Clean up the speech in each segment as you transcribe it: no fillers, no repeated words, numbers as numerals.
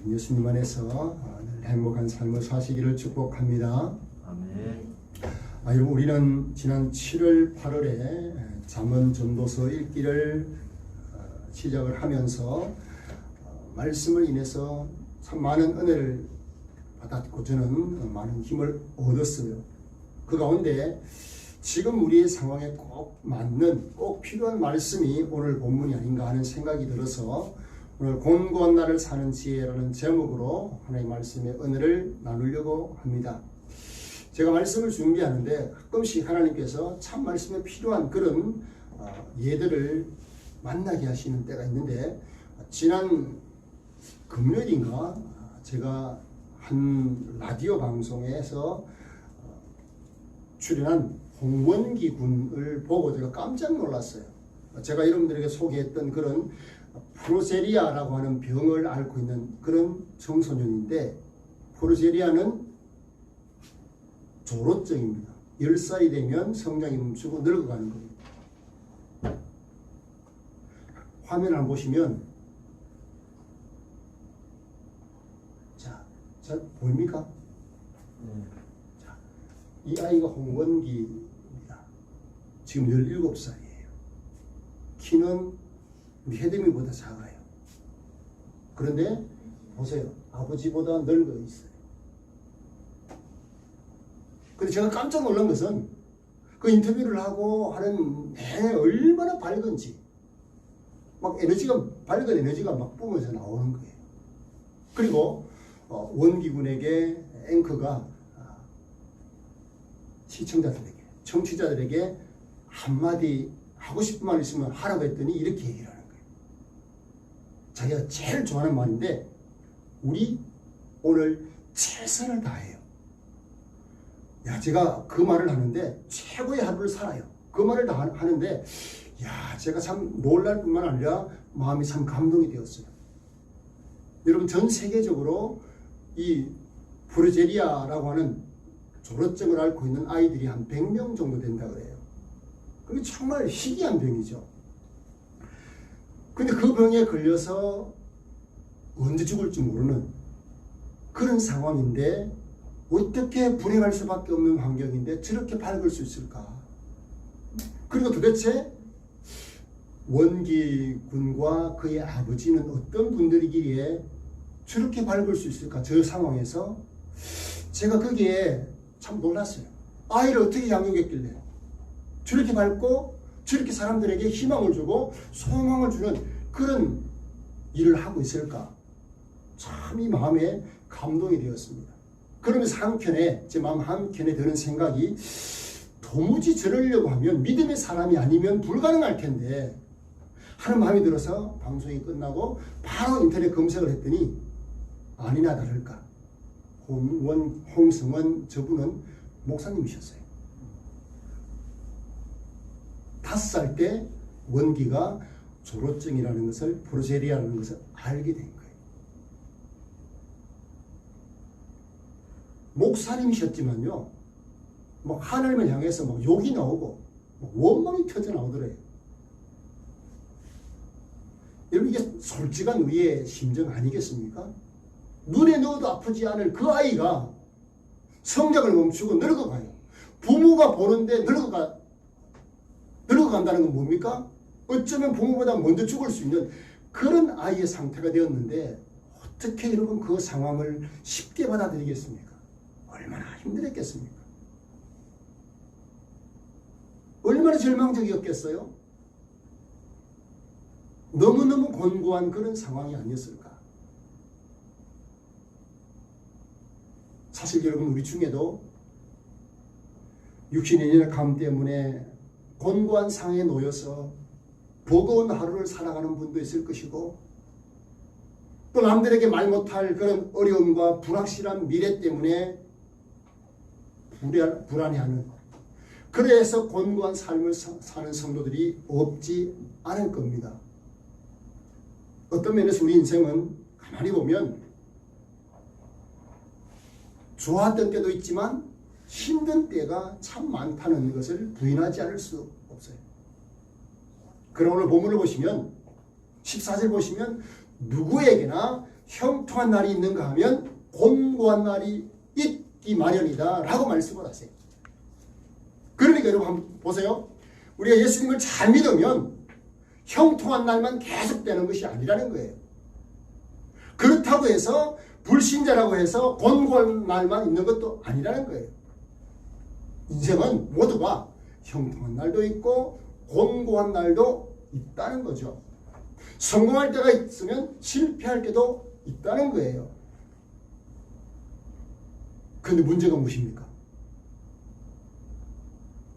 예수님 안에서 늘 행복한 삶을 사시기를 축복합니다. 아멘. 여러분, 우리는 지난 7월, 8월에 잠언 전도서 읽기를 시작을 하면서 말씀을 인해서 참 많은 은혜를 받았고 저는 많은 힘을 얻었어요. 그 가운데 지금 우리의 상황에 꼭 맞는, 꼭 필요한 말씀이 오늘 본문이 아닌가 하는 생각이 들어서 오늘 곤고한 날을 사는 지혜라는 제목으로 하나님의 말씀의 은혜를 나누려고 합니다. 제가 말씀을 준비하는데 가끔씩 하나님께서 참 말씀에 필요한 그런 예들을 만나게 하시는 때가 있는데, 지난 금요일인가 제가 한 라디오 방송에서 출연한 홍원기 군을 보고 제가 깜짝 놀랐어요. 제가 여러분들에게 소개했던 그런 프로제리아라고 하는 병을 앓고 있는 그런 청소년인데, 프로제리아는 조로증입니다. 10살이 되면 성장이 멈추고 늙어가는 겁니다. 화면을 한번 보시면 자, 보입니까? 자, 이 아이가 홍원기입니다. 지금 17살이에요. 키는 우리 해dem이보다 작아요. 그런데 보세요. 아버지보다 늙어 있어요. 근데 제가 깜짝 놀란 것은 그 인터뷰를 하고 하는 내내 얼마나 밝은지, 막 밝은 에너지가 막 뿜어져 나오는 거예요. 그리고 원기군에게 앵커가 시청자들에게, 청취자들에게 한마디 하고 싶은 말 있으면 하라고 했더니 이렇게 얘기를 하는 거예요. 자기가 제일 좋아하는 말인데, 우리 오늘 최선을 다해요. 제가 그 말을 하는데 최고의 하루를 살아요. 그 말을 다 하는데 제가 참 놀랄 뿐만 아니라 마음이 참 감동이 되었어요. 여러분, 전 세계적으로 이 프로제리아라고 하는 조로증을 앓고 있는 아이들이 한 100명 정도 된다고 그래요. 그게 정말 희귀한 병이죠. 근데 그 병에 걸려서 언제 죽을지 모르는 그런 상황인데, 어떻게 불행할 수밖에 없는 환경인데 저렇게 밝을 수 있을까? 그리고 도대체 원기 군과 그의 아버지는 어떤 분들이기에 저렇게 밝을 수 있을까? 저 상황에서 제가 거기에 참 놀랐어요. 아이를 어떻게 양육했길래 저렇게 밝고 저렇게 사람들에게 희망을 주고 소망을 주는 그런 일을 하고 있을까? 참 이 마음에 감동이 되었습니다. 그러면서 한켠에, 제 마음 한켠에 드는 생각이, 도무지 저러려고 하면 믿음의 사람이 아니면 불가능할 텐데 하는 마음이 들어서 방송이 끝나고 바로 인터넷 검색을 했더니 아니나 다를까 홍성원 저분은 목사님이셨어요. 5살 때 원기가 조로증이라는 것을, 프로제리아라는 것을 알게 된 거예요. 목사님이셨지만요, 하나님을 향해서 욕이 나오고 원망이 터져 나오더래요. 여러분, 이게 솔직한 우리의 심정 아니겠습니까? 눈에 넣어도 아프지 않을 그 아이가 성장을 멈추고 늙어가요. 부모가 보는데 늙어간다는 건 뭡니까? 어쩌면 부모보다 먼저 죽을 수 있는 그런 아이의 상태가 되었는데, 어떻게 여러분 그 상황을 쉽게 받아들이겠습니까? 얼마나 힘들었겠습니까? 얼마나 절망적이었겠어요? 너무너무 곤고한 그런 상황이 아니었을까? 사실 여러분, 우리 중에도 육신의 인연의 감 때문에 곤고한 상황에 놓여서 버거운 하루를 살아가는 분도 있을 것이고, 또 남들에게 말 못할 그런 어려움과 불확실한 미래 때문에 불안해하는, 그래서 곤고한 삶을 사는 성도들이 없지 않을 겁니다. 어떤 면에서 우리 인생은 가만히 보면 좋았던 때도 있지만 힘든 때가 참 많다는 것을 부인하지 않을 수 없어요. 그럼 오늘 본문을 보시면 14절 보시면 누구에게나 형통한 날이 있는가 하면 곤고한 날이 있기 마련이다 라고 말씀을 하세요. 그러니까 여러분 한번 보세요. 우리가 예수님을 잘 믿으면 형통한 날만 계속되는 것이 아니라는 거예요. 그렇다고 해서 불신자라고 해서 곤고한 날만 있는 것도 아니라는 거예요. 인생은 모두가 형통한 날도 있고 곤고한 날도 있다는 거죠. 성공할 때가 있으면 실패할 때도 있다는 거예요. 그런데 문제가 무엇입니까?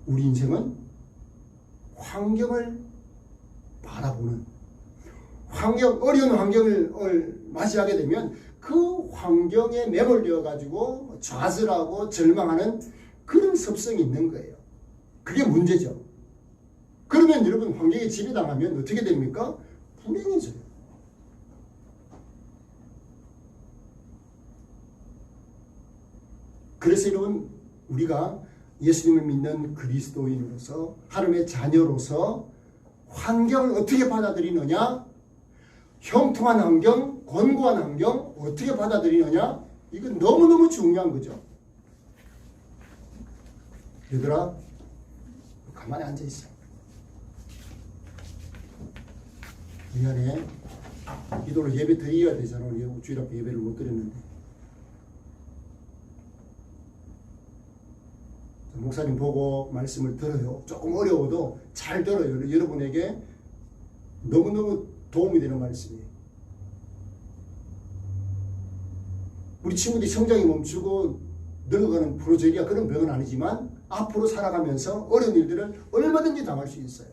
우리 인생은 환경을 바라보는, 어려운 환경을 맞이하게 되면 그 환경에 매몰되어 가지고 좌절하고 절망하는 그런 습성이 있는 거예요. 그게 문제죠. 그러면 여러분 환경에 지배당하면 어떻게 됩니까? 불행해져요. 그래서 여러분 우리가 예수님을 믿는 그리스도인으로서 하나님의 자녀로서 환경을 어떻게 받아들이느냐, 형통한 환경, 곤고한 환경 어떻게 받아들이느냐, 이건 너무너무 중요한 거죠. 얘들아 가만히 앉아있어. 미안해. 기도로 예배 드려야 되잖아. 우리 주일 앞에 예배를 못 드렸는데. 목사님 보고 말씀을 들어요. 조금 어려워도 잘 들어요. 여러분에게 너무너무 도움이 되는 말씀이에요. 우리 친구들이 성장이 멈추고 늙어가는 프로젝트가 그런 병은 아니지만 앞으로 살아가면서 어려운 일들을 얼마든지 당할 수 있어요.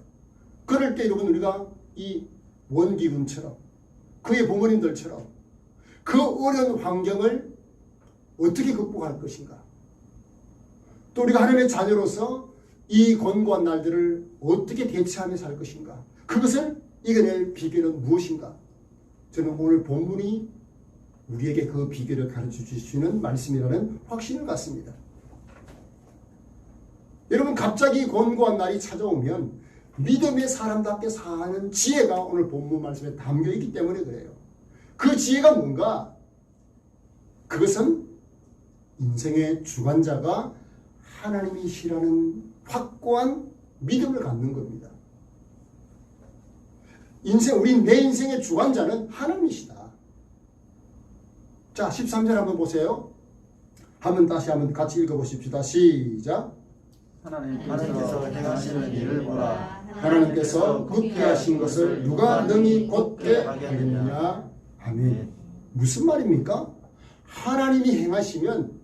그럴 때 여러분 우리가 이 원기군처럼 그의 부모님들처럼 그 어려운 환경을 어떻게 극복할 것인가, 또 우리가 하나님의 자녀로서 이 곤고한 날들을 어떻게 대처하며 살 것인가, 그것을 이겨낼 비결은 무엇인가. 저는 오늘 본문이 우리에게 그 비결을 가르쳐 주시는 말씀이라는 확신을 갖습니다. 여러분 갑자기 곤고한 날이 찾아오면 믿음의 사람답게 사는 지혜가 오늘 본문 말씀에 담겨 있기 때문에 그래요. 그 지혜가 뭔가? 그것은 인생의 주관자가 하나님이시라는 확고한 믿음을 갖는 겁니다. 내 인생의 주관자는 하나님이시다. 자, 13절 한번 보세요. 다시 한번 같이 읽어보십시다. 시작. 하나님께서 행하시는 일을 보라. 하나님께서 굳게 하신 것을 누가 능히 곧게 하겠느냐. 아멘. 무슨 말입니까? 하나님이 행하시면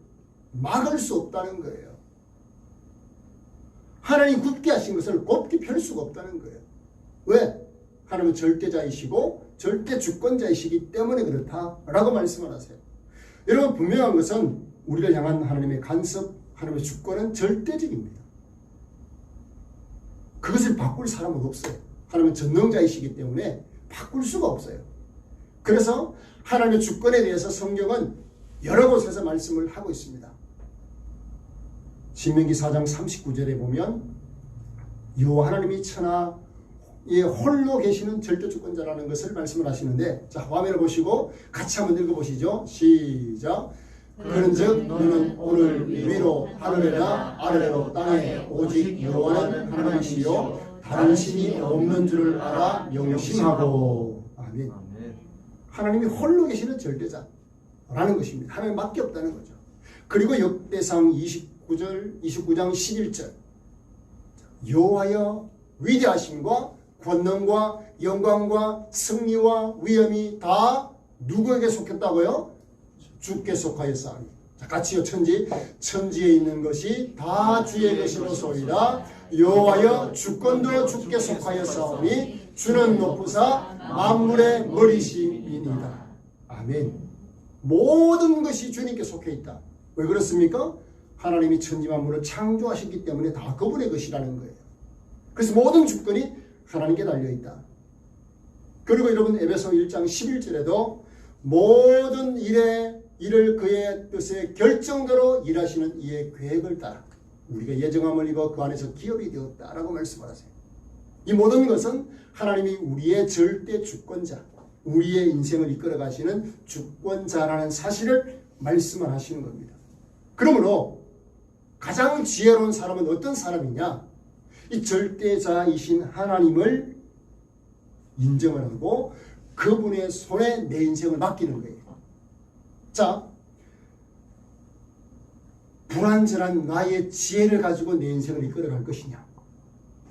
막을 수 없다는 거예요. 하나님이 굳게 하신 것을 곱게 펼 수가 없다는 거예요. 왜? 하나님은 절대자이시고 절대 주권자이시기 때문에 그렇다라고 말씀을 하세요. 여러분 분명한 것은 우리를 향한 하나님의 간섭, 하나님의 주권은 절대적입니다. 그것을 바꿀 사람은 없어요. 하나님은 전능자이시기 때문에 바꿀 수가 없어요. 그래서 하나님의 주권에 대해서 성경은 여러 곳에서 말씀을 하고 있습니다. 신명기 4장 39절에 보면 여호와 하나님이 천하에 홀로 계시는 절대주권자라는 것을 말씀을 하시는데, 자 화면을 보시고 같이 한번 읽어보시죠. 시작. 그런즉 너는 오늘 위로 하늘에나 아래로 땅에 오직 여호와는 하나님이시요 다른 신이 없는 줄을 알아 명심하고. 아멘. 하나님이 홀로 계시는 절대자라는 것입니다. 하나님밖에 없다는 거죠. 그리고 역대상 29장 11절 여호와여 위대하심과 권능과 영광과 승리와 위엄이 다 누구에게 속했다고요? 주께 속하였사오니. 자, 같이요. 천지에 있는 것이 다 주의 것이로소이다. 여호와여 주권도 주께 속하였사오니 주는 높으사 만물의 머리시이니이다. 아멘. 모든 것이 주님께 속해 있다. 왜 그렇습니까? 하나님이 천지 만물을 창조하셨기 때문에 다 그분의 것이라는 거예요. 그래서 모든 주권이 하나님께 달려있다. 그리고 여러분 에베소 1장 11절에도 모든 일을 그의 뜻에 결정대로 일하시는 이의 계획을 따라 우리가 예정함을 입어 그 안에서 기업이 되었다라고 말씀을 하세요. 이 모든 것은 하나님이 우리의 절대 주권자, 우리의 인생을 이끌어 가시는 주권자라는 사실을 말씀을 하시는 겁니다. 그러므로 가장 지혜로운 사람은 어떤 사람이냐? 이 절대자이신 하나님을 인정을 하고 그분의 손에 내 인생을 맡기는 거예요. 자, 불완전한 나의 지혜를 가지고 내 인생을 이끌어갈 것이냐?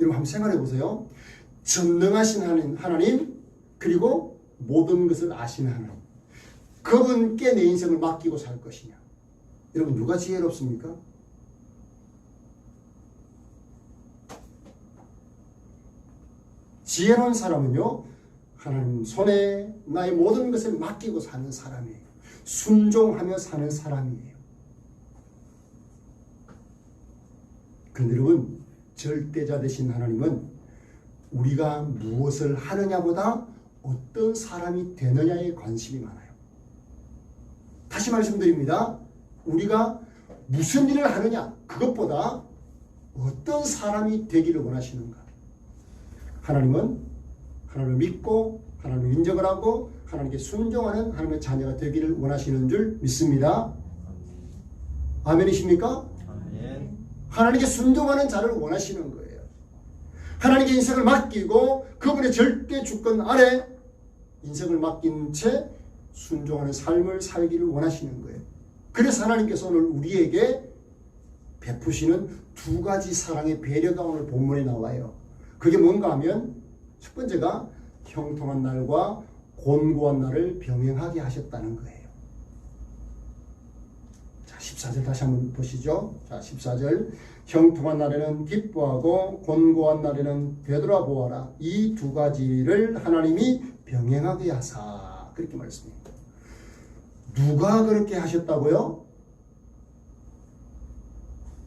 여러분 한번 생각해 보세요. 전능하신 하나님, 그리고 모든 것을 아시는 하나님, 그분께 내 인생을 맡기고 살 것이냐? 여러분 누가 지혜롭습니까? 지혜로운 사람은요, 하나님 손에 나의 모든 것을 맡기고 사는 사람이에요. 순종하며 사는 사람이에요. 그런데 여러분, 절대자 되신 하나님은 우리가 무엇을 하느냐보다 어떤 사람이 되느냐에 관심이 많아요. 다시 말씀드립니다. 우리가 무슨 일을 하느냐, 그것보다 어떤 사람이 되기를 원하시는가. 하나님은 하나님을 믿고 하나님을 인정을 하고 하나님께 순종하는 하나님의 자녀가 되기를 원하시는 줄 믿습니다. 아멘이십니까? 아멘. 하나님께 순종하는 자를 원하시는 거예요. 하나님께 인생을 맡기고 그분의 절대 주권 아래 인생을 맡긴 채 순종하는 삶을 살기를 원하시는 거예요. 그래서 하나님께서 오늘 우리에게 베푸시는 두 가지 사랑의 배려가 오늘 본문에 나와요. 그게 뭔가 하면 첫 번째가 형통한 날과 곤고한 날을 병행하게 하셨다는 거예요. 자, 14절 다시 한번 보시죠. 자, 14절. 형통한 날에는 기뻐하고 곤고한 날에는 되돌아보아라. 이 두 가지를 하나님이 병행하게 하사. 그렇게 말씀합니다. 누가 그렇게 하셨다고요?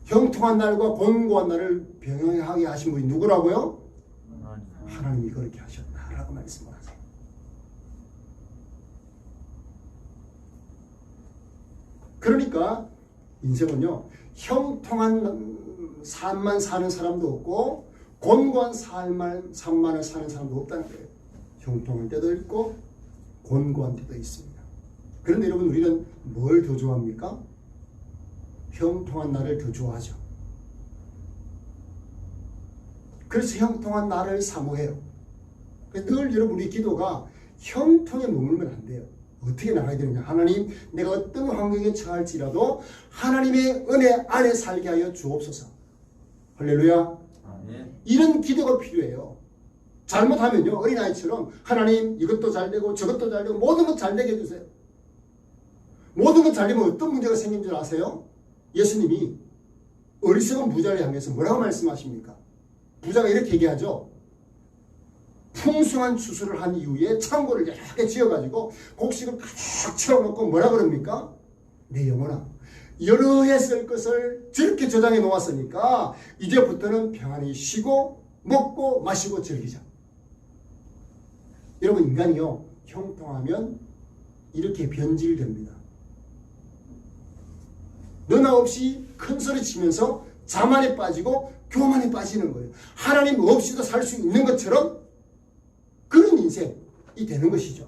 형통한 날과 곤고한 날을 병행하게 하신 분이 누구라고요? 하나님이 그렇게 하셨다라고 말씀을 하세요. 그러니까 인생은요, 형통한 삶만 사는 사람도 없고 곤고한 삶만을 사는 사람도 없다는 거예요. 형통할 때도 있고 곤고한 때도 있습니다. 그런데 여러분, 우리는 뭘 더 좋아합니까? 형통한 날을 더 좋아하죠. 그래서 형통한 날을 사모해요. 늘 여러분, 우리 기도가 형통에 머물면 안 돼요. 어떻게 나가야 되느냐? 하나님, 내가 어떤 환경에 처할지라도 하나님의 은혜 안에 살게 하여 주옵소서. 할렐루야. 아멘. 이런 기도가 필요해요. 잘못하면요, 어린아이처럼 하나님 이것도 잘 되고 저것도 잘 되고 모든 것 잘 되게 해주세요. 모든 것 잘 되면 어떤 문제가 생긴 줄 아세요? 예수님이 어리석은 부자를 향해서 뭐라고 말씀하십니까? 부자가 이렇게 얘기하죠. 풍성한 추수를 한 이후에 창고를 여러 개 지어가지고 곡식을 가득 채워놓고 뭐라 그럽니까? 내 영혼아, 여러 해 쓸 것을 저렇게 저장해 놓았으니까 이제부터는 평안히 쉬고 먹고 마시고 즐기자. 여러분, 인간이요, 형통하면 이렇게 변질됩니다. 너나 없이 큰 소리 치면서 자만에 빠지고 교만에 빠지는 거예요. 하나님 없이도 살 수 있는 것처럼 그런 인생이 되는 것이죠.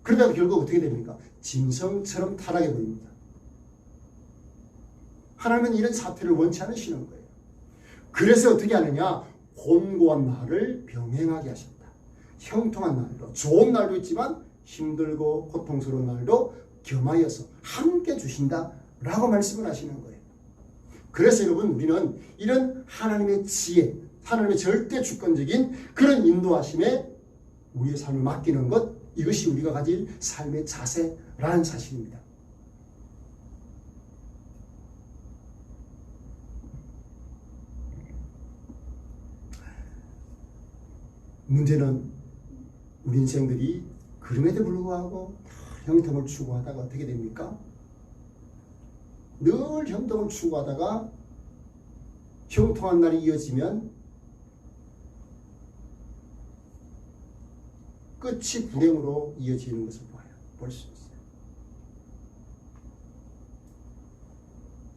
그러다가 결국 어떻게 됩니까? 짐승처럼 타락해 버립니다. 하나님은 이런 사태를 원치 않으시는 거예요. 그래서 어떻게 하느냐? 곤고한 날을 병행하게 하셨다. 형통한 날도, 좋은 날도 있지만 힘들고 고통스러운 날도 겸하여서 함께 주신다라고 말씀을 하시는 거예요. 그래서 여러분, 우리는 이런 하나님의 지혜, 하나님의 절대 주권적인 그런 인도하심에 우리의 삶을 맡기는 것, 이것이 우리가 가질 삶의 자세라는 사실입니다. 문제는 우리 인생들이 그럼에도 불구하고 형통을 추구하다가 어떻게 됩니까? 늘 형통을 추구하다가 형통한 날이 이어지면 끝이 불행으로 이어지는 것을 볼 수 있어요.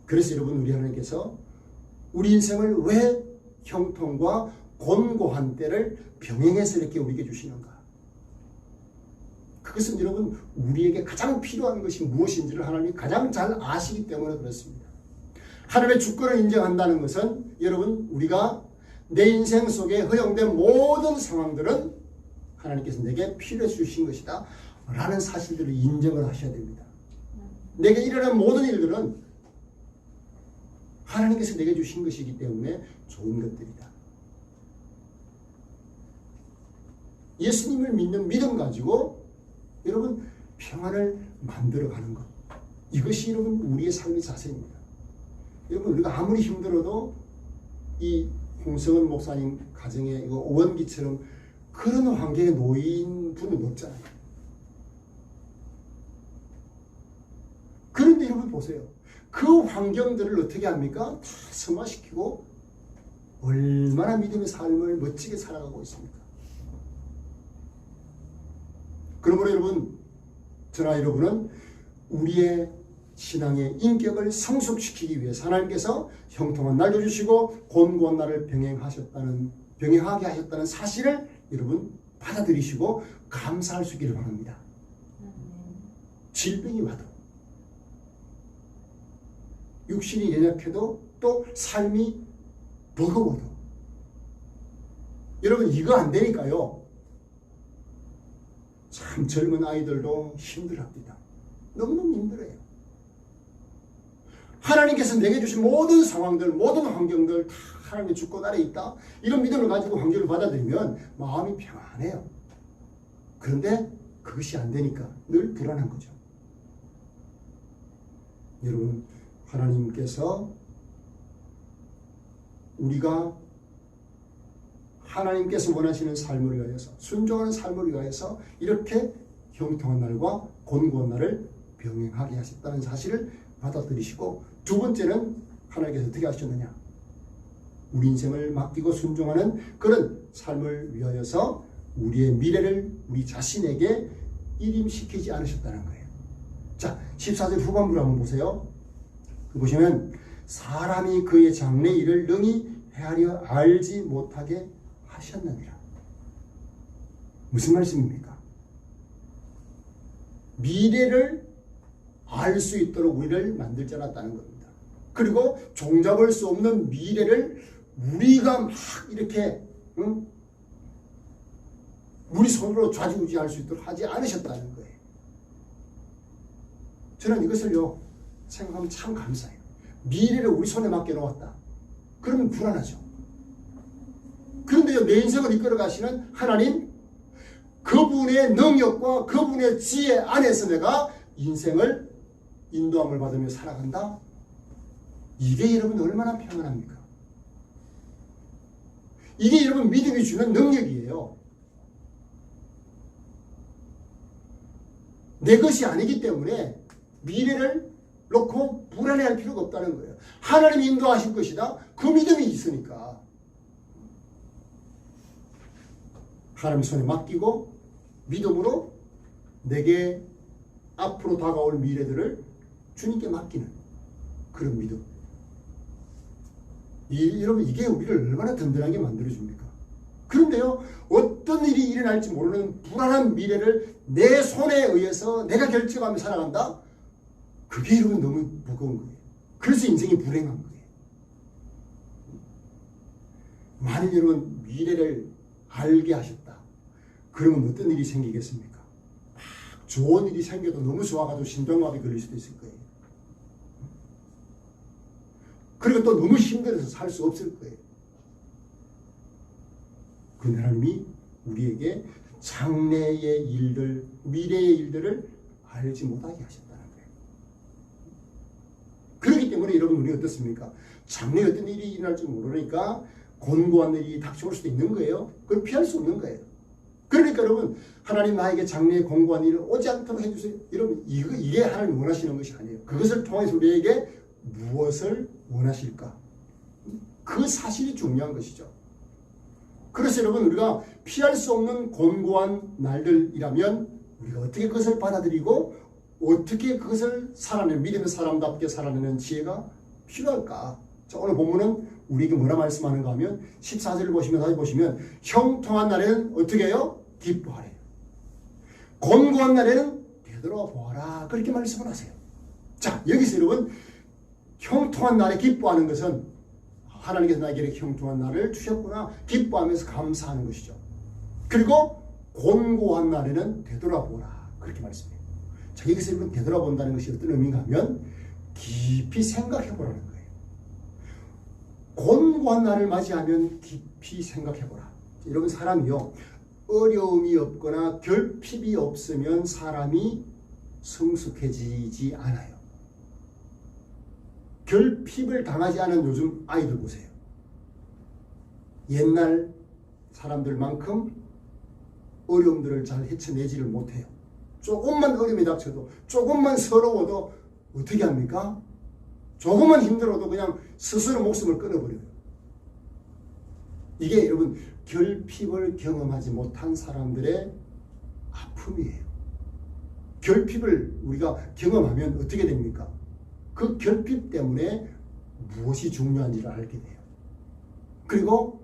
그래서 여러분, 우리 하나님께서 우리 인생을 왜 형통과 곤고한 때를 병행해서 이렇게 우리에게 주시는가? 그것은 여러분 우리에게 가장 필요한 것이 무엇인지를 하나님이 가장 잘 아시기 때문에 그렇습니다. 하나님의 주권을 인정한다는 것은 여러분 우리가 내 인생 속에 허용된 모든 상황들은 하나님께서 내게 필요해 주신 것이다 라는 사실들을 인정을 하셔야 됩니다. 내게 일어난 모든 일들은 하나님께서 내게 주신 것이기 때문에 좋은 것들이다. 예수님을 믿는 믿음 가지고 여러분 평안을 만들어가는 것, 이것이 여러분 우리의 삶의 자세입니다. 여러분 우리가 아무리 힘들어도 이 홍성은 목사님 가정에 이거 오원기처럼 그런 환경에 놓인 분은 없잖아요. 그런데 여러분 보세요. 그 환경들을 어떻게 합니까? 다 승화시키고 얼마나 믿음의 삶을 멋지게 살아가고 있습니까? 그러므로 여러분, 저나 여러분은 우리의 신앙의 인격을 성숙시키기 위해서 하나님께서 형통한 날도 주시고 곤고한 날을 병행하게 하셨다는 사실을 여러분 받아들이시고 감사할 수 있기를 바랍니다. 질병이 와도 육신이 연약해도 또 삶이 버거워도 여러분 이거 안 되니까요. 참 젊은 아이들도 힘들어합니다. 너무너무 힘들어요. 하나님께서 내게 주신 모든 상황들, 모든 환경들 다 하나님의 주권 아래 있다. 이런 믿음을 가지고 환경을 받아들이면 마음이 평안해요. 그런데 그것이 안 되니까 늘 불안한 거죠. 여러분, 하나님께서 우리가 하나님께서 원하시는 삶을 위하여서 순종하는 삶을 위하여서 이렇게 형통한 날과 곤고한 날을 병행하게 하셨다는 사실을 받아들이시고, 두 번째는 하나님께서 어떻게 하셨느냐, 우리 인생을 맡기고 순종하는 그런 삶을 위하여서 우리의 미래를 우리 자신에게 일임시키지 않으셨다는 거예요. 자, 14절 후반부를 한번 보세요. 보시면 사람이 그의 장래 일을 능히 헤아려 알지 못하게 하셨느니라. 무슨 말씀입니까? 미래를 알 수 있도록 우리를 만들지 않았다는 겁니다. 그리고 종잡을 수 없는 미래를 우리가 막 이렇게 우리 손으로 좌지우지할 수 있도록 하지 않으셨다는 거예요. 저는 이것을요 생각하면 참 감사해요. 미래를 우리 손에 맡겨놓았다. 그러면 불안하죠. 그런데요, 내 인생을 이끌어 가시는 하나님, 그분의 능력과 그분의 지혜 안에서 내가 인생을 인도함을 받으며 살아간다. 이게 여러분 얼마나 평안합니까? 이게 여러분 믿음이 주는 능력이에요. 내 것이 아니기 때문에 미래를 놓고 불안해할 필요가 없다는 거예요. 하나님이 인도하실 것이다. 그 믿음이 있으니까 하나님 손에 맡기고 믿음으로 내게 앞으로 다가올 미래들을 주님께 맡기는 그런 믿음. 여러분 이게 우리를 얼마나 든든하게 만들어줍니까? 그런데요, 어떤 일이 일어날지 모르는 불안한 미래를 내 손에 의해서 내가 결정하며 살아간다? 그게 여러분 너무 무거운 거예요. 그래서 인생이 불행한 거예요. 만일 여러분 미래를 알게 하셨다, 그러면 어떤 일이 생기겠습니까? 막 좋은 일이 생겨도 너무 좋아가지고 신병마비 걸릴 수도 있을 거예요. 그리고 또 너무 힘들어서 살 수 없을 거예요. 그 하나님이 우리에게 장래의 일들, 미래의 일들을 알지 못하게 하셨다는 거예요. 그렇기 때문에 여러분 우리 어떻습니까? 장래에 어떤 일이 일어날지 모르니까 곤고한 일이 닥쳐올 수도 있는 거예요. 그걸 피할 수 없는 거예요. 그러니까 여러분, 하나님 나에게 장래에 곤고한 일을 오지 않도록 해주세요. 여러분 이게 하나님 원하시는 것이 아니에요. 그것을 통해서 우리에게 무엇을 원하실까? 그 사실이 중요한 것이죠. 그래서 여러분 우리가 피할 수 없는 곤고한 날들이라면 우리가 어떻게 그것을 받아들이고 어떻게 그것을 살아내는, 믿음의 사람답게 살아내는 지혜가 필요할까? 자, 오늘 본문은 우리에게 뭐라 말씀하는가 하면 14절을 보시면, 다시 보시면 형통한 날에는 어떻게 해요? 기뻐하래요. 곤고한 날에는 되돌아보아라. 그렇게 말씀을 하세요. 자, 여기서 여러분 형통한 날에 기뻐하는 것은 하나님께서 나에게 형통한 날을 주셨구나 기뻐하면서 감사하는 것이죠. 그리고 곤고한 날에는 되돌아보라. 그렇게 말씀해요. 자, 여기서 여러분 되돌아본다는 것이 어떤 의미인가 하면 깊이 생각해 보라는 거예요. 곤고한 날을 맞이하면 깊이 생각해 보라. 여러분 사람이요, 어려움이 없거나 결핍이 없으면 사람이 성숙해지지 않아요. 결핍을 당하지 않은 요즘 아이들 보세요. 옛날 사람들만큼 어려움들을 잘 헤쳐내지를 못해요. 조금만 어려움이 닥쳐도, 조금만 서러워도 어떻게 합니까? 조금만 힘들어도 그냥 스스로 목숨을 끊어버려요. 이게 여러분 결핍을 경험하지 못한 사람들의 아픔이에요. 결핍을 우리가 경험하면 어떻게 됩니까? 그 결핍 때문에 무엇이 중요한지를 알게 돼요. 그리고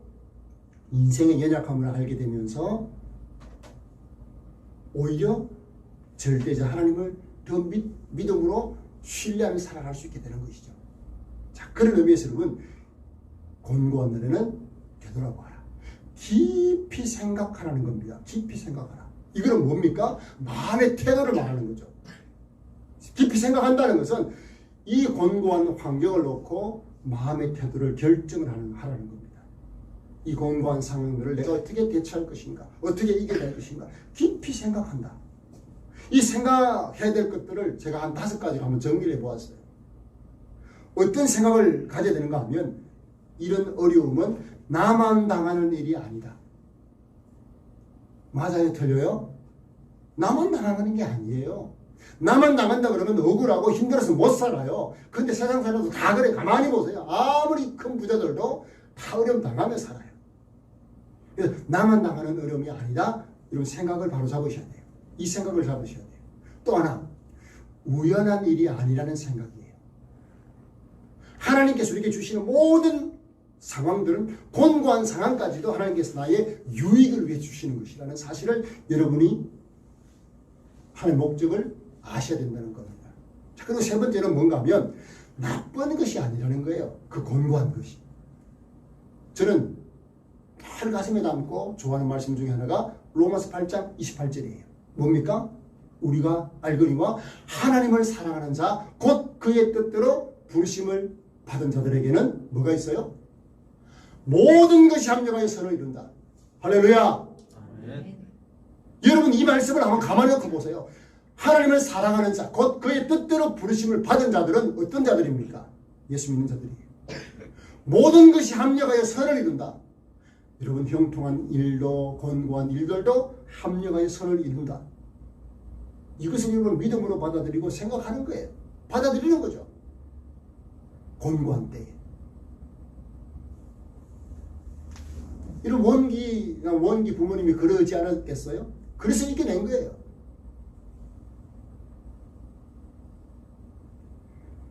인생의 연약함을 알게 되면서 오히려 절대자 하나님을 더 믿음으로 신뢰하며 살아갈 수 있게 되는 것이죠. 자, 그런 의미에서 여러분 곤고한 날에는 되돌아보아라. 깊이 생각하라는 겁니다. 깊이 생각하라. 이거는 뭡니까? 마음의 태도를 말하는 거죠. 깊이 생각한다는 것은 이 곤고한 환경을 놓고 마음의 태도를 결정을 하라는 겁니다. 이 곤고한 상황들을 내가 어떻게 대처할 것인가, 어떻게 이겨낼 것인가 깊이 생각한다. 이 생각해야 될 것들을 제가 한 5가지로 한번 정리를 해보았어요. 어떤 생각을 가져야 되는가 하면 이런 어려움은 나만 당하는 일이 아니다. 맞아요? 틀려요? 나만 당하는 게 아니에요. 나만 당한다 그러면 억울하고 힘들어서 못 살아요. 근데 세상 사람도 다 그래. 가만히 보세요. 아무리 큰 부자들도 다 어려움 당하며 살아요. 그래서 나만 당하는 어려움이 아니다. 이런 생각을 바로 잡으셔야 돼요. 이 생각을 잡으셔야 돼요. 또 하나, 우연한 일이 아니라는 생각이에요. 하나님께서 우리에게 주시는 모든 상황들은 곤고한 상황까지도 하나님께서 나의 유익을 위해 주시는 것이라는 사실을 여러분이 하는 목적을 아셔야 된다는 겁니다. 자, 그리고 세 번째는 뭔가 하면 나쁜 것이 아니라는 거예요. 그 곤고한 것이. 저는 늘 가슴에 담고 좋아하는 말씀 중에 하나가 로마서 8장 28절이에요. 뭡니까? 우리가 알거니와 하나님을 사랑하는 자 곧 그의 뜻대로 부르심을 받은 자들에게는 뭐가 있어요? 모든 것이 합력하여 선을 이룬다. 할렐루야. 아멘. 여러분 이 말씀을 한번 가만히 놓고 보세요. 하나님을 사랑하는 자 곧 그의 뜻대로 부르심을 받은 자들은 어떤 자들입니까? 예수 믿는 자들이에요. 모든 것이 합력하여 선을 이룬다. 여러분 형통한 일도 곤고한 일들도 합력하여 선을 이룬다. 이것을 여러분 믿음으로 받아들이고 생각하는 거예요. 받아들이는 거죠. 곤고한 때에. 이런 원기 부모님이 그러지 않았겠어요? 그래서 이겨낸 거예요.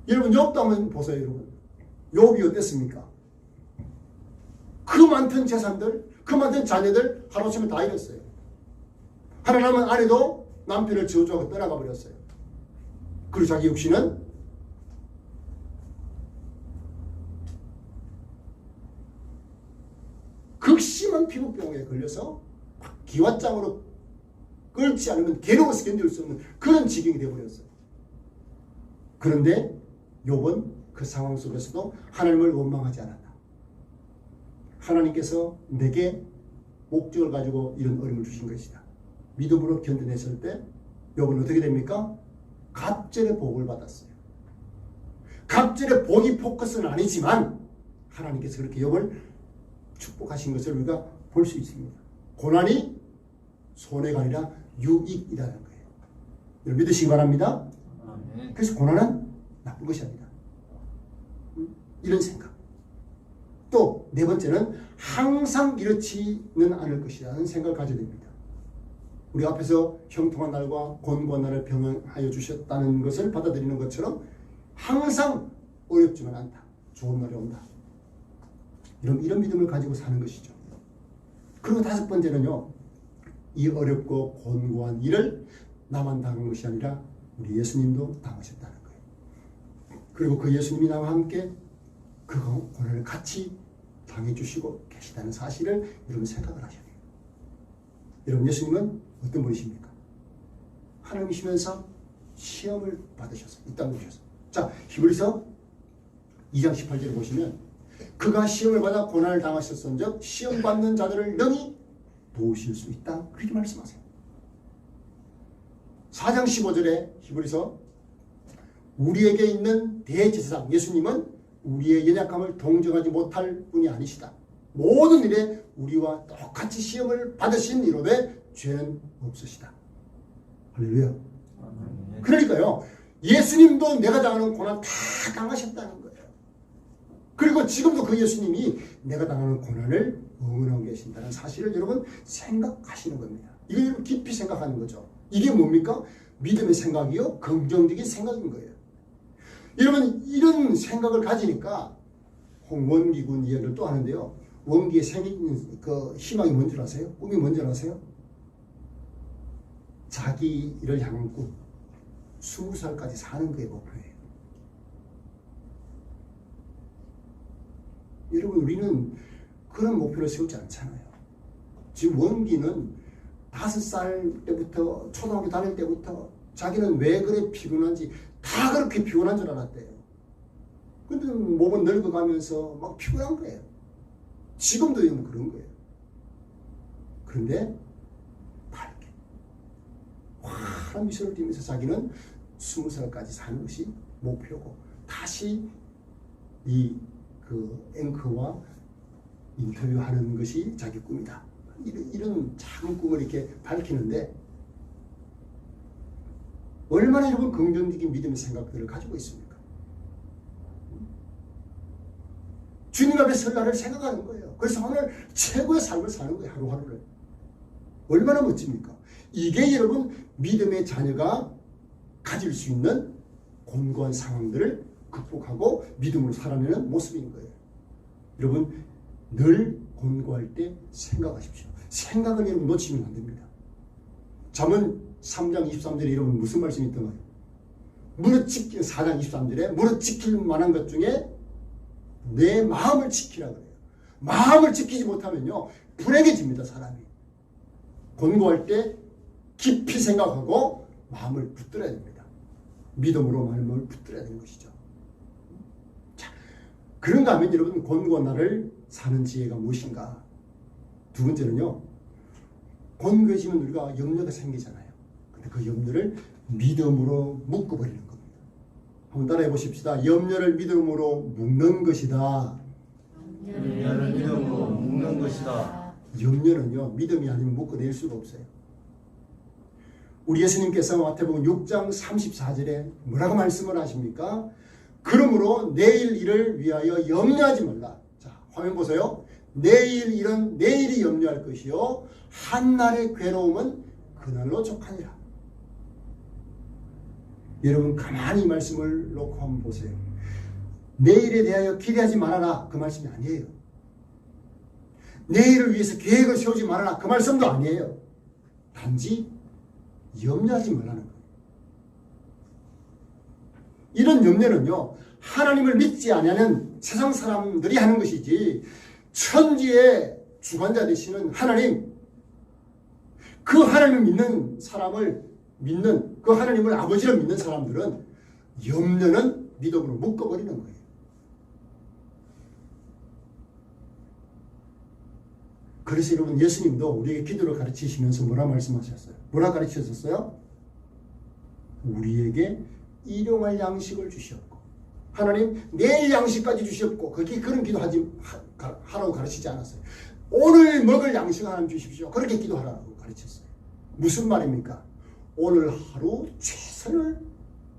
여러분 욥도 한번 보세요. 여러분 욥이 어땠습니까? 그 많던 재산들, 그 많던 자녀들 하루아침에 다 잃었어요. 하나 남은 아내도 남편을 저주하고 떠나가 버렸어요. 그리고 자기 육신은 극심한 피부병에 걸려서 기왓장으로 끓지 않으면 괴로워서 견딜 수 없는 그런 지경이 되어버렸어요. 그런데 욥은 그 상황 속에서도 하나님을 원망하지 않았다. 하나님께서 내게 목적을 가지고 이런 어려움을 주신 것이다. 믿음으로 견뎌냈을 때 욥은 어떻게 됩니까? 갑절의 복을 받았어요. 갑절의 복이 포커스는 아니지만 하나님께서 그렇게 욥을 축복하신 것을 우리가 볼 수 있습니다. 고난이 손해가 아니라 유익이라는 거예요. 여러분 믿으시기 바랍니다. 아멘. 그래서 고난은 나쁜 것이 아니다. 이런 생각. 또 네 번째는 항상 이렇지는 않을 것이라는 생각을 가져야 됩니다. 우리 앞에서 형통한 날과 곤고한 날을 병행하여 주셨다는 것을 받아들이는 것처럼 항상 어렵지만 않다. 좋은 날이 온다. 이런 믿음을 가지고 사는 것이죠. 그리고 5번째는요. 이 어렵고 곤고한 일을 나만 당한 것이 아니라 우리 예수님도 당하셨다는 거예요. 그리고 그 예수님이 나와 함께 그 고난을 같이 당해주시고 계시다는 사실을 여러분 생각을 하셔야 돼요. 여러분, 예수님은 어떤 분이십니까? 하나님이시면서 시험을 받으셔서 이 땅에 오셔서, 자, 히브리서 2장 18절에 보시면 그가 시험을 받아 고난을 당하셨은즉 시험 받는 자들을 능히 도우실 수 있다, 그렇게 말씀하세요. 4장 15절에 히브리서 우리에게 있는 대제사장 예수님은 우리의 연약함을 동정하지 못할 분이 아니시다. 모든 일에 우리와 똑같이 시험을 받으신 이로되 죄는 없으시다. 할렐루야. 그러니까요, 예수님도 내가 당하는 고난 다 당하셨다는 거예요. 그리고 지금도 그 예수님이 내가 당하는 고난을 응원하고 계신다는 사실을 여러분 생각하시는 겁니다. 이거 여러분 깊이 생각하는 거죠. 이게 뭡니까? 믿음의 생각이요, 긍정적인 생각인 거예요. 여러분, 이런 생각을 가지니까 원기군 이야기를 또 하는데요. 원기에 생기는 그 희망이 뭔지 아세요? 꿈이 뭔지 아세요? 자기를 향한 꿈. 20살까지 사는 게 목표예요. 여러분, 우리는 그런 목표를 세우지 않잖아요. 지금 원기는 5살 때부터, 초등학교 다닐 때부터 자기는 왜 그래 피곤한지 다 그렇게 피곤한 줄 알았대요. 근데 몸은 늙어가면서 막 피곤한 거예요. 지금도 그런 거예요. 그런데 밝게 환한 미소를 띠면서 자기는 20살까지 사는 것이 목표고, 다시 그 앵커와 인터뷰하는 것이 자기 꿈이다. 이런 작은 꿈을 이렇게 밝히는데 얼마나 여러분 긍정적인 믿음의 생각들을 가지고 있습니까? 주님 앞에 설 날을 생각하는 거예요. 그래서 오늘 최고의 삶을 사는 거예요. 하루하루를. 얼마나 멋집니까? 이게 여러분 믿음의 자녀가 가질 수 있는 곤고한 상황들을 극복하고 믿음으로 살아내는 모습인 거예요. 여러분, 늘 곤고할 때 생각하십시오. 생각을 여러분 놓치면 안 됩니다. 잠언 3장 23절에 여러분 무슨 말씀이 있던가요? 무릇 지킬 4장 23절에 무릇 지킬 만한 것 중에 내 마음을 지키라 그래요. 마음을 지키지 못하면요, 불행해집니다. 사람이. 곤고할 때 깊이 생각하고 마음을 붙들어야 됩니다. 믿음으로 마음을 붙들어야 되는 것이죠. 자, 그런가 하면 여러분, 곤고한 날을 사는 지혜가 무엇인가? 두 번째는요, 곤고해지면 우리가 염려가 생기잖아요. 근데 그 염려를 믿음으로 묶어버리는 겁니다. 한번 따라해 보십시다. 염려를 믿음으로 묶는 것이다. 염려를 믿음으로 묶는 것이다. 염려는요, 믿음이 아니면 묶어낼 수가 없어요. 우리 예수님께서 마태복음 6장 34절에 뭐라고 말씀을 하십니까? 그러므로 내일 일을 위하여 염려하지 말라. 자, 화면 보세요. 내일 일은 내일이 염려할 것이요 한날의 괴로움은 그날로 족하니라. 여러분, 가만히 이 말씀을 놓고 한번 보세요. 내일에 대하여 기대하지 말아라, 그 말씀이 아니에요. 내일을 위해서 계획을 세우지 말아라, 그 말씀도 아니에요. 단지 염려하지 말라는 거예요. 이런 염려는요, 하나님을 믿지 않는 세상 사람들이 하는 것이지, 천지의 주관자 되시는 하나님, 그 하나님을 믿는 사람을 믿는, 그 하나님을 아버지를 믿는 사람들은 염려는 믿음으로 묶어버리는 거예요. 그래서 여러분, 예수님도 우리에게 기도를 가르치시면서 뭐라 말씀하셨어요? 뭐라 가르치셨어요? 우리에게 일용할 양식을 주셨고, 하나님 내일 양식까지 주셨고, 그렇게 그런 기도하지 하라고 가르치지 않았어요. 오늘 먹을 양식을 하나님 주십시오, 그렇게 기도하라고 가르쳤어요. 무슨 말입니까? 오늘 하루 최선을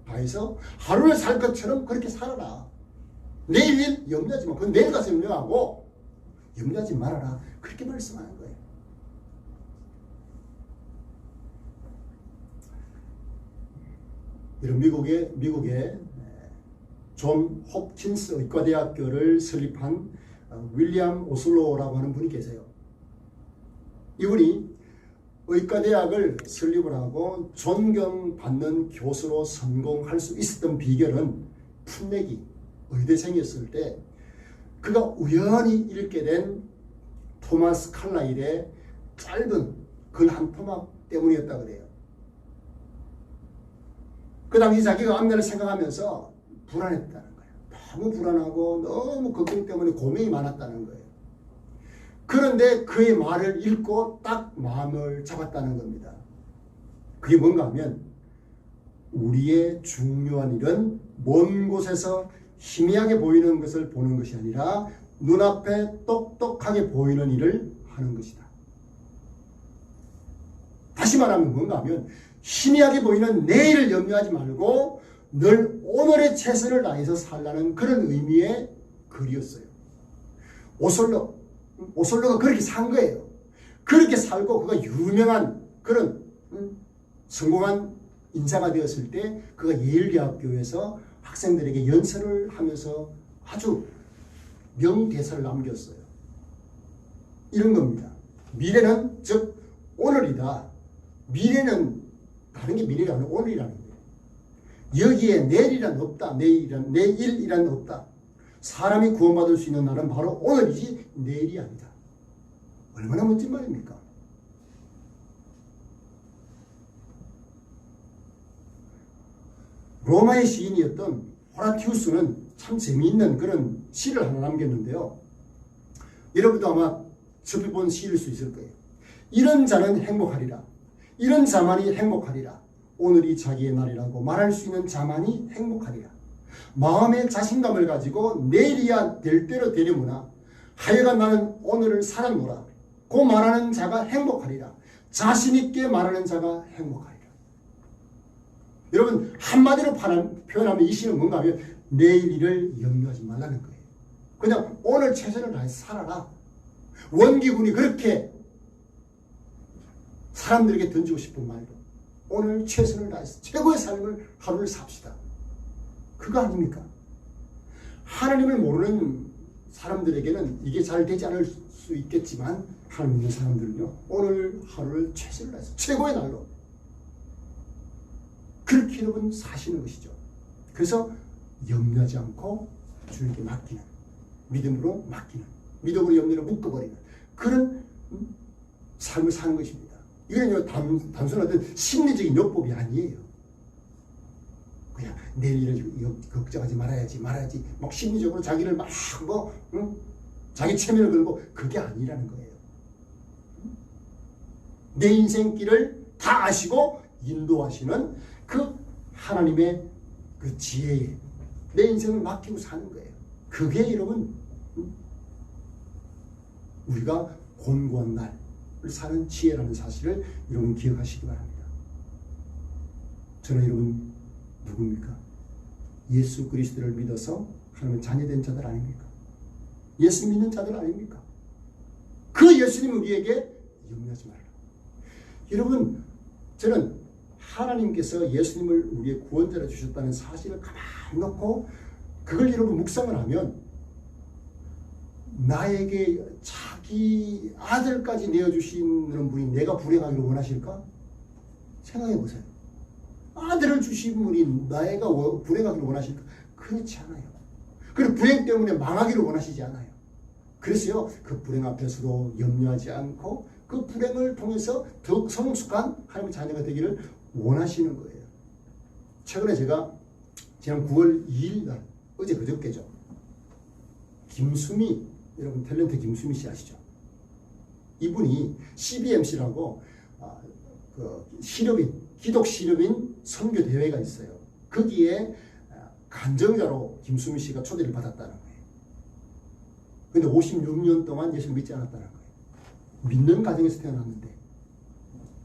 다해서 하루를 살 것처럼 그렇게 살아라. 내일 일 염려하지 마. 그건 내일 가서 염려하고 염려하지 말아라, 그렇게 말씀하는 거예요. 이런 미국의 존 홉킨스 의과대학교를 설립한 윌리엄 오슬로라고 하는 분이 계세요. 이분이 의과대학을 설립을 하고 존경받는 교수로 성공할 수 있었던 비결은 풋내기 의대생이었을 때 그가 우연히 읽게 된 토마스 칼라일의 짧은 글 한 토막 때문이었다 그래요. 그 당시 자기가 앞날을 생각하면서 불안했다는 거예요. 너무 불안하고 너무 걱정 때문에 고민이 많았다는 거예요. 그런데 그의 말을 읽고 딱 마음을 잡았다는 겁니다. 그게 뭔가 하면 우리의 중요한 일은 먼 곳에서 희미하게 보이는 것을 보는 것이 아니라 눈앞에 똑똑하게 보이는 일을 하는 것이다. 다시 말하면 뭔가 하면 희미하게 보이는 내일을 염려하지 말고 늘 오늘의 최선을 다해서 살라는 그런 의미의 글이었어요. 오슬로가 그렇게 산 거예요. 그렇게 살고 그가 유명한 그런 성공한 인사가 되었을 때 그가 예일대학교에서 학생들에게 연설을 하면서 아주 명대사를 남겼어요. 이런 겁니다. 미래는 즉 오늘이다. 미래는 다른 게 미래가 아니라 오늘이라는 거예요. 여기에 내일이란 없다. 내일이란 없다. 사람이 구원받을 수 있는 날은 바로 오늘이지 내일이 아니다. 얼마나 멋진 말입니까? 로마의 시인이었던 호라티우스는 참 재미있는 그런 시를 하나 남겼는데요. 여러분도 아마 접해본 시일 수 있을 거예요. 이런 자는 행복하리라. 이런 자만이 행복하리라. 오늘이 자기의 날이라고 말할 수 있는 자만이 행복하리라. 마음의 자신감을 가지고 내일이야 될 대로 되려무나 하여간 나는 오늘을 살았노라. 고 말하는 자가 행복하리라. 자신있게 말하는 자가 행복하리라. 여러분 한마디로 표현하면 이 시는 뭔가 하면 내일 일을 염려하지 말라는 거예요. 그냥 오늘 최선을 다해서 살아라. 원기군이 그렇게 사람들에게 던지고 싶은 말도 오늘 최선을 다해서 최고의 삶을 하루를 삽시다. 그거 아닙니까? 하나님을 모르는 사람들에게는 이게 잘 되지 않을 수 있겠지만 하나님 믿는 사람들은요 오늘 하루를 최선을 다해서 최고의 날로 그렇게 여러분 사시는 것이죠. 그래서 염려하지 않고 주님께 맡기는 믿음으로 맡기는 믿음으로 염려를 묶어버리는 그런 삶을 사는 것입니다. 이건 단순한 어떤 심리적인 요법이 아니에요. 그냥 내일 일을 걱정하지 말아야지 막 심리적으로 자기를 막 자기 체면을 걸고 그게 아니라는 거예요. 내 인생길을 다 아시고 인도하시는 그 하나님의 그 지혜에 내 인생을 맡기고 사는 거예요. 그게 여러분 우리가 곤고한 날을 사는 지혜라는 사실을 여러분 기억하시기 바랍니다. 저는 여러분 누굽니까? 예수 그리스도를 믿어서 하나님의 자녀된 자들 아닙니까? 예수 믿는 자들 아닙니까? 그 예수님 우리에게 염려하지 말라. 여러분 저는 하나님께서 예수님을 우리의 구원자로 주셨다는 사실을 가만히 놓고 그걸 여러분 묵상을 하면 나에게 자기 아들까지 내어주시는 분이 내가 불행하기를 원하실까? 생각해 보세요. 아들을 주신 분이 내가 불행하기를 원하실까? 그렇지 않아요. 그리고 불행 때문에 망하기를 원하시지 않아요. 그래서요 그 불행 앞에서도 염려하지 않고 그 불행을 통해서 더욱 성숙한 하나님의 자녀가 되기를 원하시는 거예요. 최근에 제가 지난 9월 2일 날 어제 그저께죠. 김수미 여러분 탤런트 김수미 씨 아시죠? 이분이 CBMC라고 기독 시럽인 선교 대회가 있어요. 거기에 간증자로 김수미 씨가 초대를 받았다는 거예요. 그런데 56년 동안 예수를 믿지 않았다는 거예요. 믿는 가정에서 태어났는데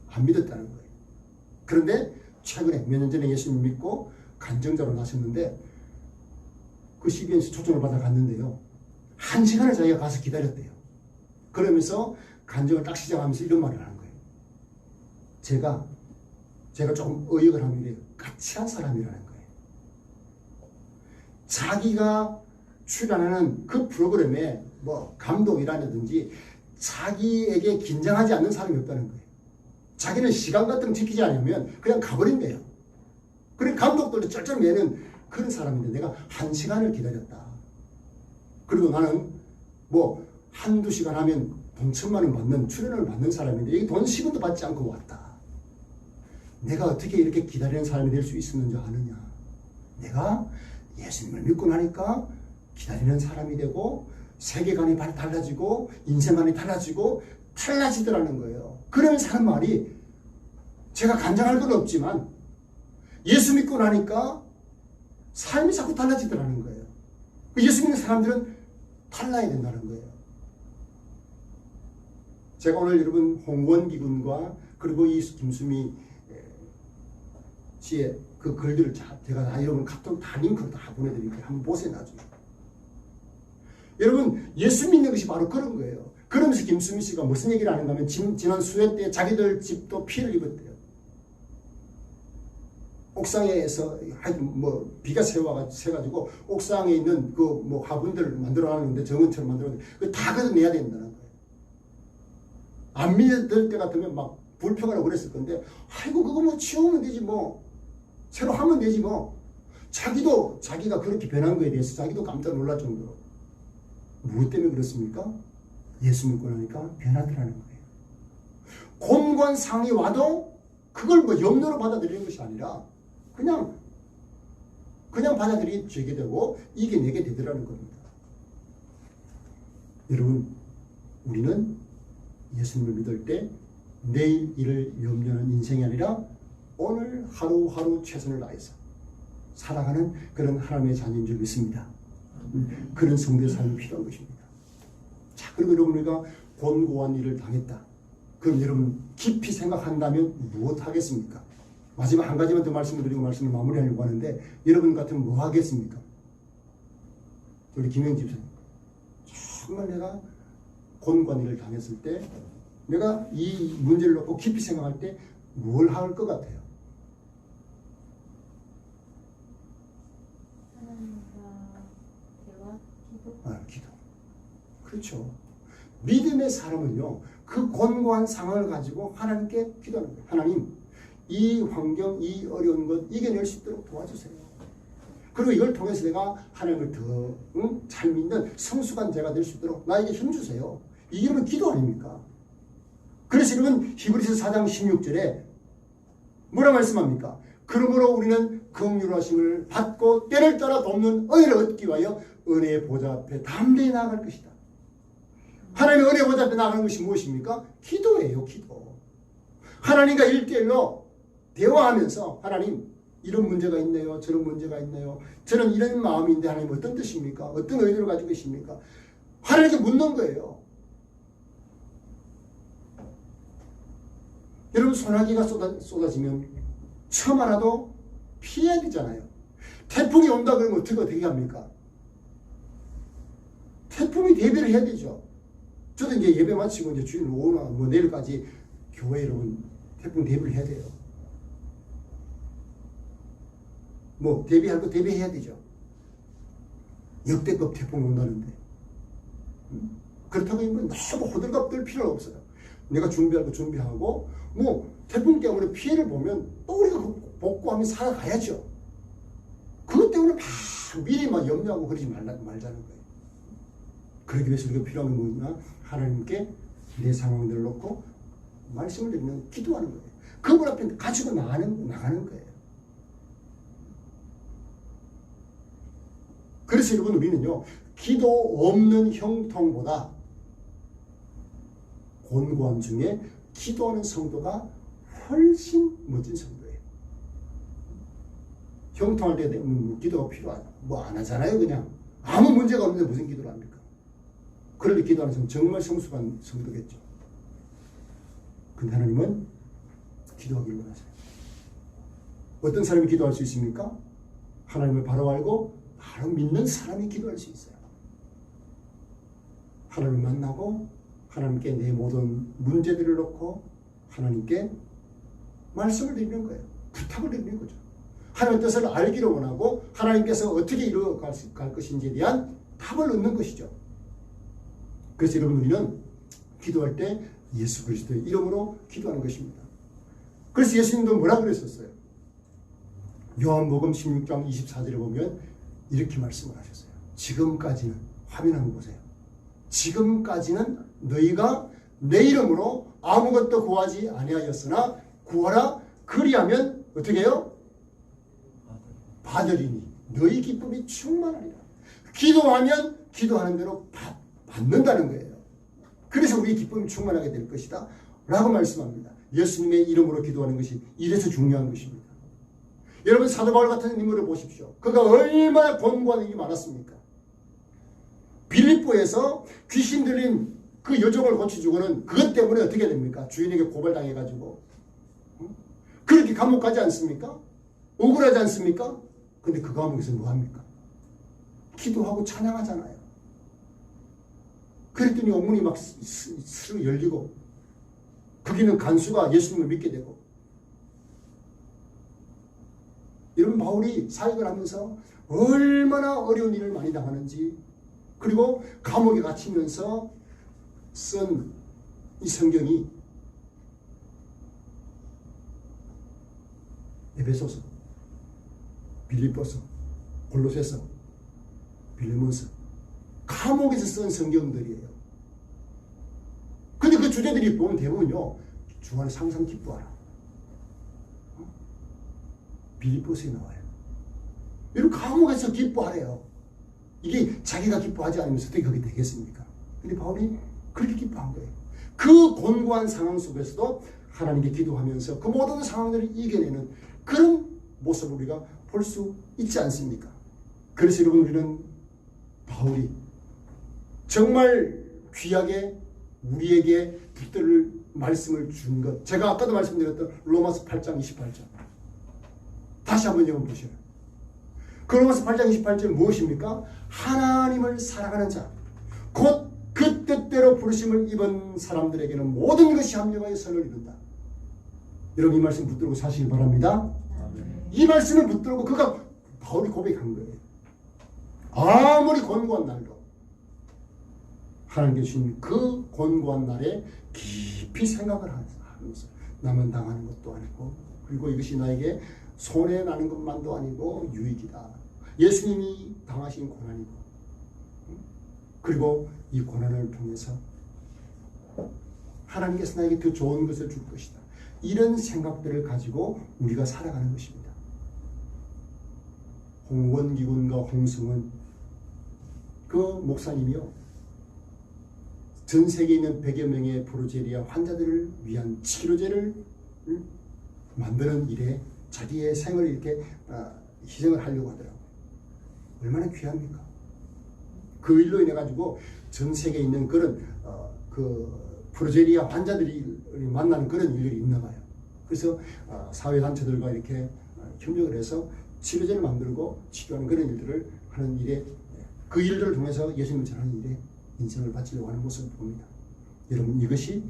안 믿었다는 거예요. 그런데 최근에 몇 년 전에 예수를 믿고 간증자로 나섰는데 그 CBMC 초청을 받아 갔는데요. 1시간을 자기가 가서 기다렸대요. 그러면서 간증을 딱 시작하면서 이런 말을 하는 거예요. 제가 조금 의역을 하면 까칠한 사람이라는 거예요. 자기가 출연하는 그 프로그램에 뭐 감독이라든지 자기에게 긴장하지 않는 사람이 없다는 거예요. 자기는 시간 같은 거 지키지 않으면 그냥 가버린대요. 그래 감독들도 쩔쩔매는 그런 사람인데 내가 1시간을 기다렸다. 그리고 나는 뭐 한두 시간 하면 돈 1,000만 원 받는 출연을 받는 사람인데 여기 돈 10원도 받지 않고 왔다. 내가 어떻게 이렇게 기다리는 사람이 될 수 있었는지 아느냐. 내가 예수님을 믿고 나니까 기다리는 사람이 되고 세계관이 달라지고 인생관이 달라지더라는 거예요. 그러면서 하는 말이 제가 간장할 건 없지만 예수 믿고 나니까 삶이 자꾸 달라지더라는 거예요. 예수 믿는 사람들은 달라야 된다는 거예요. 제가 오늘 여러분 홍원기 군과 그리고 이 김수미 씨의 그 글들을 제가 다 여러분 카톡 다 링크로 다 보내드릴게요. 한번 보세요 나중에. 여러분 예수 믿는 것이 바로 그런 거예요. 그러면서 김수미 씨가 무슨 얘기를 하는가 하면 지난 수해 때 자기들 집도 피해를 입었대요. 옥상에서 하여튼 뭐 비가 새가지고 옥상에 있는 그 뭐 화분들을 만들어놨는데 정원처럼 만들어놨는데 그 다 걷어내야 된다는 거예요. 안 믿을 때 같으면 막 불평하라고 그랬을 건데 아이고 그거 뭐 치우면 되지 뭐 새로 하면 되지 뭐. 자기가 그렇게 변한 거에 대해서 자기도 깜짝 놀랄 정도로. 무엇 때문에 그렇습니까? 예수 믿고 나니까 변하더라는 거예요. 곤곤상이 와도 그걸 뭐 염려로 받아들이는 것이 아니라 그냥 받아들이게 되고 이겨내게 되더라는 겁니다. 여러분 우리는 예수님을 믿을 때 내일 일을 염려하는 인생이 아니라 오늘 하루하루 최선을 다해서 살아가는 그런 하나님의 자녀인 줄 믿습니다. 그런 성도의 삶이 필요한 것입니다. 자, 그리고 여러분 우리가 곤고한 일을 당했다. 그럼 여러분 깊이 생각한다면 무엇 하겠습니까? 마지막 한 가지만 더 말씀을 드리고 말씀을 마무리하려고 하는데 여러분 같으면 뭐 하겠습니까? 우리 김영 집사님 정말 내가 곤고한 일을 당했을 때 내가 이 문제를 놓고 깊이 생각할 때 뭘 할 것 같아요? 하나님과 대화, 기도. 기도. 그렇죠. 믿음의 사람은요, 그 곤고한 상황을 가지고 하나님께 기도하는 거예요. 하나님, 이 환경, 이 어려운 것 이겨낼 수 있도록 도와주세요. 그리고 이걸 통해서 내가 하나님을 더 잘 믿는 성숙한 자가 될 수 있도록 나에게 힘주세요. 이게 여러분 기도 아닙니까? 그래서 여러분 히브리서 4장 16절에 뭐라 말씀합니까? 그러므로 우리는 긍휼하심을 받고 때를 따라 돕는 은혜를 얻기 위하여 은혜의 보좌 앞에 담대히 나아갈 것이다. 하나님의 은혜의 보좌 앞에 나아가는 것이 무엇입니까? 기도예요. 기도. 하나님과 1대1로 대화하면서 하나님 이런 문제가 있네요. 저런 문제가 있네요. 저는 이런 마음인데 하나님 어떤 뜻입니까? 어떤 의도를 가지고 계십니까? 하나님께 묻는 거예요. 여러분 소나기가 쏟아지면 처음 하나도 피해야 되잖아요. 태풍이 온다 그러면 어떻게 합니까? 태풍이 대비를 해야 되죠. 저도 이제 예배 마치고 이제 주일 오후나 뭐 내일까지 교회 여러분 태풍 대비를 해야 돼요. 뭐 대비할 거 대비해야 되죠. 역대급 태풍이 온다는데 그렇다고 하면 너무 호들갑 떨 필요가 없어요. 내가 준비할 거 준비하고 뭐 태풍 때문에 피해를 보면 또 우리가 복구하면 살아가야죠. 그것 때문에 막 미리 막 염려하고 그러지 말자는 거예요. 그러기 위해서 우리가 필요한 게 뭐냐? 하나님께 내 상황들을 놓고 말씀을 드리면 기도하는 거예요. 그분 앞에 가지고 나가는 거예요. 그래서 여러분 우리는요, 기도 없는 형통보다 곤고함 중에 기도하는 성도가 훨씬 멋진 성도예요. 형통할 때 기도가 필요하죠. 뭐 안 하잖아요. 그냥 아무 문제가 없는데 무슨 기도를 합니까? 그럴 때 기도하는 성도 정말 성숙한 성도겠죠. 근데 하나님은 기도하기를 원하세요. 어떤 사람이 기도할 수 있습니까? 하나님을 바로 알고 바로 믿는 사람이 기도할 수 있어요. 하나님을 만나고 하나님께 내 모든 문제들을 놓고 하나님께 말씀을 드리는 거예요. 부탁을 드리는 거죠. 하나님의 뜻을 알기를 원하고 하나님께서 어떻게 이루어갈 것인지에 대한 답을 얻는 것이죠. 그래서 여러분 우리는 기도할 때 예수 그리스도의 이름으로 기도하는 것입니다. 그래서 예수님도 뭐라 그랬었어요? 요한복음 16장 24절에 보면 이렇게 말씀을 하셨어요. 지금까지는, 화면 한번 보세요. 지금까지는 너희가 내 이름으로 아무것도 구하지 아니하였으나 구하라 그리하면 어떻게 해요? 받으리니 너희 기쁨이 충만하리라. 기도하면 기도하는 대로 받는다는 거예요. 그래서 우리 기쁨이 충만하게 될 것이다 라고 말씀합니다. 예수님의 이름으로 기도하는 것이 이래서 중요한 것입니다. 여러분 사도 바울 같은 인물을 보십시오. 그가 얼마나 권고하는 일이 많았습니까? 빌립보에서 귀신 들린 그 여종을 고쳐주고는 그것 때문에 어떻게 됩니까? 주인에게 고발당해가지고 그렇게 감옥 가지 않습니까? 억울하지 않습니까? 근데 그 감옥에서 뭐합니까? 기도하고 찬양하잖아요. 그랬더니 옥문이 막 스르 열리고 거기는 간수가 예수님을 믿게 되고. 여러분 바울이 사역을 하면서 얼마나 어려운 일을 많이 당하는지, 그리고 감옥에 갇히면서 쓴 이 성경이 에베소서, 빌립보서, 골로새서, 빌레몬서, 감옥에서 쓴 성경들이에요. 근데 그 주제들이 보면 대부분요, 주 안에 항상 기뻐하라. 빌립보서에 나와요. 여러분 감옥에서 기뻐하래요. 이게 자기가 기뻐하지 않으면서 어떻게 그게 되겠습니까? 근데 바울이 그렇게 기뻐한 거예요. 그 곤고한 상황 속에서도 하나님께 기도하면서 그 모든 상황들을 이겨내는 그런 모습을 우리가 볼 수 있지 않습니까? 그래서 여러분 우리는 바울이 정말 귀하게 우리에게 붙들 말씀을 준 것, 제가 아까도 말씀드렸던 로마서 8장 28절 다시 한번 읽어보셔요. 그 로마서 8장 28절 무엇입니까? 하나님을 사랑하는 자, 곧 그 뜻대로 부르심을 입은 사람들에게는 모든 것이 합력하여 선을 이룬다. 여러분 이 말씀 붙들고 사시기 바랍니다. 아멘. 이 말씀을 붙들고 그가 바울이 고백한 거예요. 아무리 권고한 날도 하나님께 주신 그 권고한 날에 깊이 생각을 하면서 남은 당하는 것도 아니고, 그리고 이것이 나에게 손해 나는 것만도 아니고 유익이다. 예수님이 당하신 고난이고, 그리고 이 고난을 통해서 하나님께서 나에게 더 좋은 것을 줄 것이다. 이런 생각들을 가지고 우리가 살아가는 것입니다. 홍원기군과 홍성은 그 목사님이요, 전 세계에 있는 100여 명의 프로제리아 환자들을 위한 치료제를 만드는 일에 자기의 생을 이렇게 희생을 하려고 하더라고요. 얼마나 귀합니까? 그 일로 인해 가지고 전 세계에 있는 그런 그 프로제리아 환자들이 만나는 그런 일들이 있나 봐요. 그래서 사회단체들과 이렇게 협력을 해서 치료제를 만들고 치료하는 그런 일들을 하는 일에, 그 일들을 통해서 예수님을 전하는 일에 인생을 바치려고 하는 모습을 봅니다. 여러분 이것이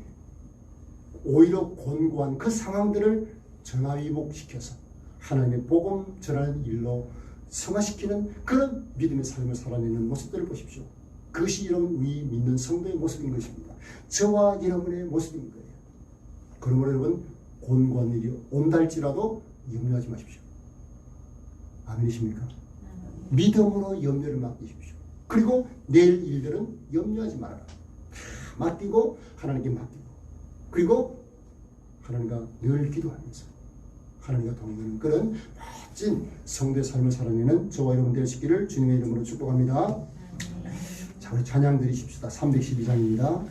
오히려 곤고한 그 상황들을 전화위복시켜서 하나님의 복음 전하는 일로 성화시키는 그런 믿음의 삶을 살아내는 모습들을 보십시오. 그것이 여러분 우리 믿는 성도의 모습인 것입니다. 저와 여러분의 모습인 거예요. 그러므로 여러분 곤고한 일이 온다 할지라도 염려하지 마십시오. 아멘이십니까? 믿음으로 염려를 맡기십시오. 그리고 내일 일들은 염려하지 말아라. 맡기고 하나님께 맡기고, 그리고 하나님과 늘 기도하면서 하나님과 동행하는 그런 멋진 성도의 삶을 살아내는 저와 여러분 되시기를 주님의 이름으로 축복합니다. 자, 우리 찬양 드리십시다. 312장입니다.